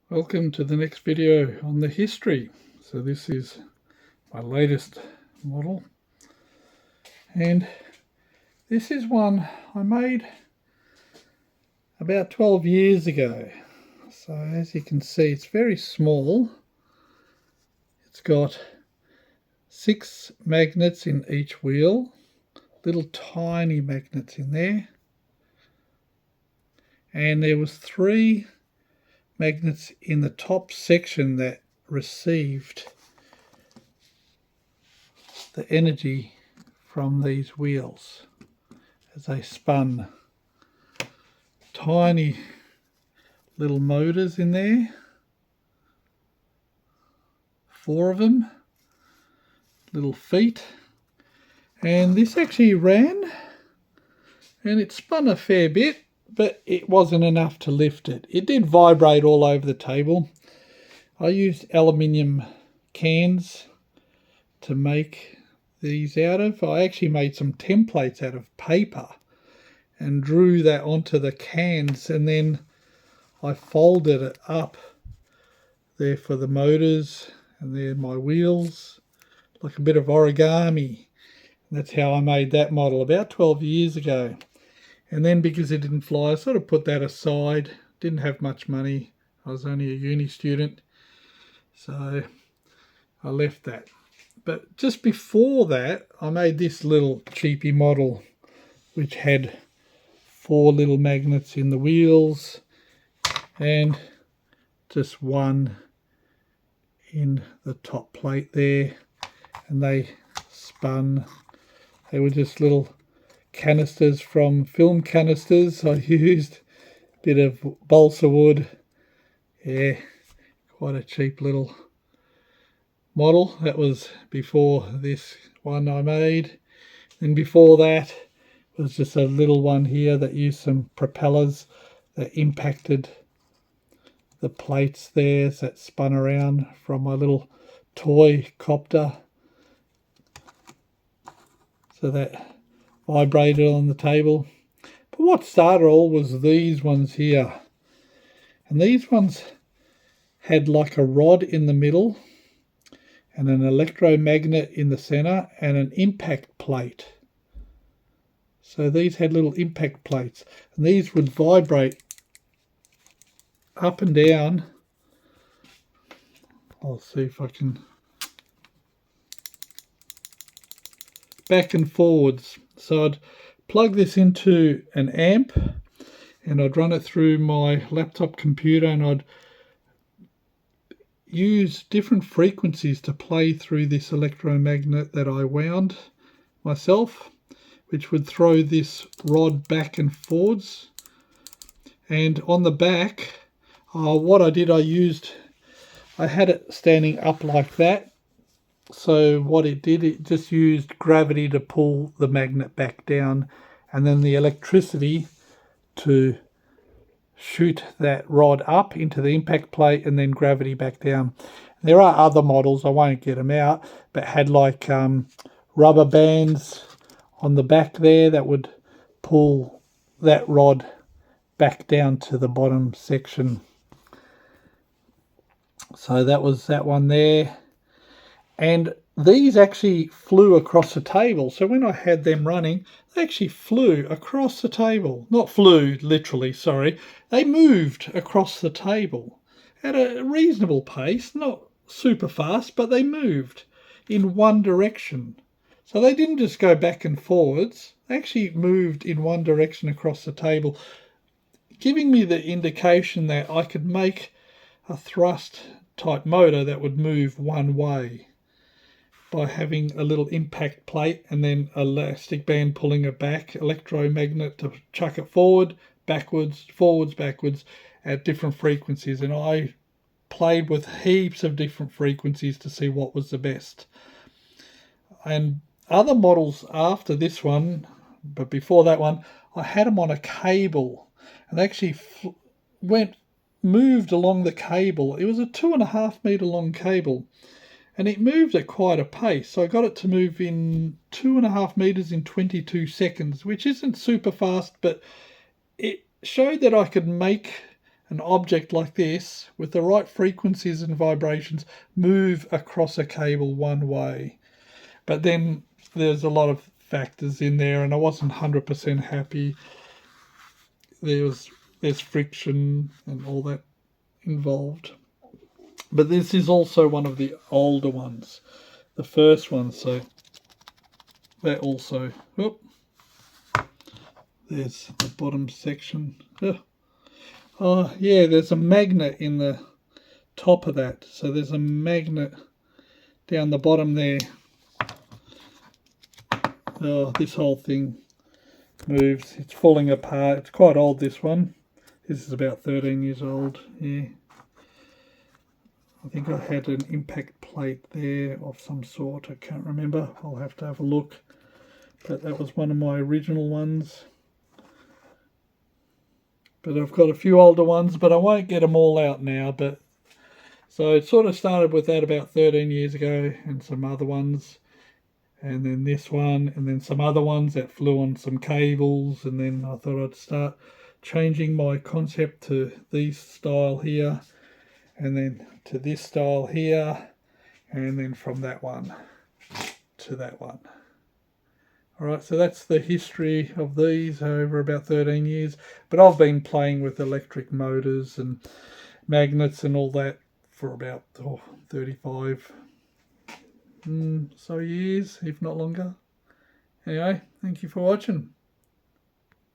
Welcome to the next video on the history. So this is my latest model, and this is one I made about 12 years ago. So as you can see, it's very small. It's got 6 magnets in each wheel, little tiny magnets in there, and there was 3 magnets in the top section that received the energy from these wheels as they spun. Tiny little motors in there, 4 of them, little feet, and this actually ran and it spun a fair bit, but it wasn't enough to lift it. It did vibrate all over the table. I used aluminium cans to make these out of. I actually made some templates out of paper and drew that onto the cans, and then I folded it up there for the motors, and there my wheels, like a bit of origami. And that's how I made that model about 12 years ago. And then because it didn't fly, I sort of put that aside. Didn't have much money. I was only a uni student, so I left that. But just before that, I made this little cheapy model which had 4 little magnets in the wheels and just 1 in the top plate there, and they spun. They were just little canisters from film canisters. I used a bit of balsa wood. Yeah, quite a cheap little model. That was before this one I made. And before that was just a little one here that used some propellers that impacted the plates there that spun around from my little toy copter. So that vibrated on the table. But what started all was these ones here. And these ones had like a rod in the middle and an electromagnet in the center and an impact plate. So these had little impact plates, and these would vibrate up and down. I'll see if I can, back and forwards. So I'd plug this into an amp and I'd run it through my laptop computer, and I'd use different frequencies to play through this electromagnet that I wound myself, which would throw this rod back and forwards. And on the back, what I did, I had it standing up like that. So what it did, it just used gravity to pull the magnet back down, and then the electricity to shoot that rod up into the impact plate, and then gravity back down. There are other models, I won't get them out, but had like rubber bands on the back there that would pull that rod back down to the bottom section. So that was that one there. And these actually flew across the table. So when I had them running, they actually flew across the table. Not flew literally, sorry. They moved across the table at a reasonable pace, not super fast, but they moved in one direction. So they didn't just go back and forwards. They actually moved in one direction across the table, giving me the indication that I could make a thrust type motor that would move one way by having a little impact plate and then elastic band pulling it back, electromagnet to chuck it forward, backwards, forwards, backwards at different frequencies. And I played with heaps of different frequencies to see what was the best. And other models after this one, but before that one, I had them on a cable, and they actually moved along the cable. It was a 2.5 meter long cable, and it moved at quite a pace. So I got it to move in 2.5 meters in 22 seconds, which isn't super fast, but it showed that I could make an object like this with the right frequencies and vibrations move across a cable one way. But then there's a lot of factors in there, and I wasn't 100% happy. There's friction and all that involved. But this is also one of the older ones, the first one, so that also, there's the bottom section. Oh yeah, there's a magnet in the top of that, so there's a magnet down the bottom there. Oh, this whole thing moves. It's falling apart. It's quite old, this one. This is about 13 years old. Yeah, I think I had an impact plate there of some sort. I can't remember. I'll have to have a look. But that was one of my original ones. But I've got a few older ones, but I won't get them all out now. But so it sort of started with that about 13 years ago, and some other ones, and then this one, and then some other ones that flew on some cables, and then I thought I'd start changing my concept to these style here, and then to this style here, and then from that one to that one. Alright, so that's the history of these over about 13 years. But I've been playing with electric motors and magnets and all that for about 35 so years, if not longer. Anyway, thank you for watching.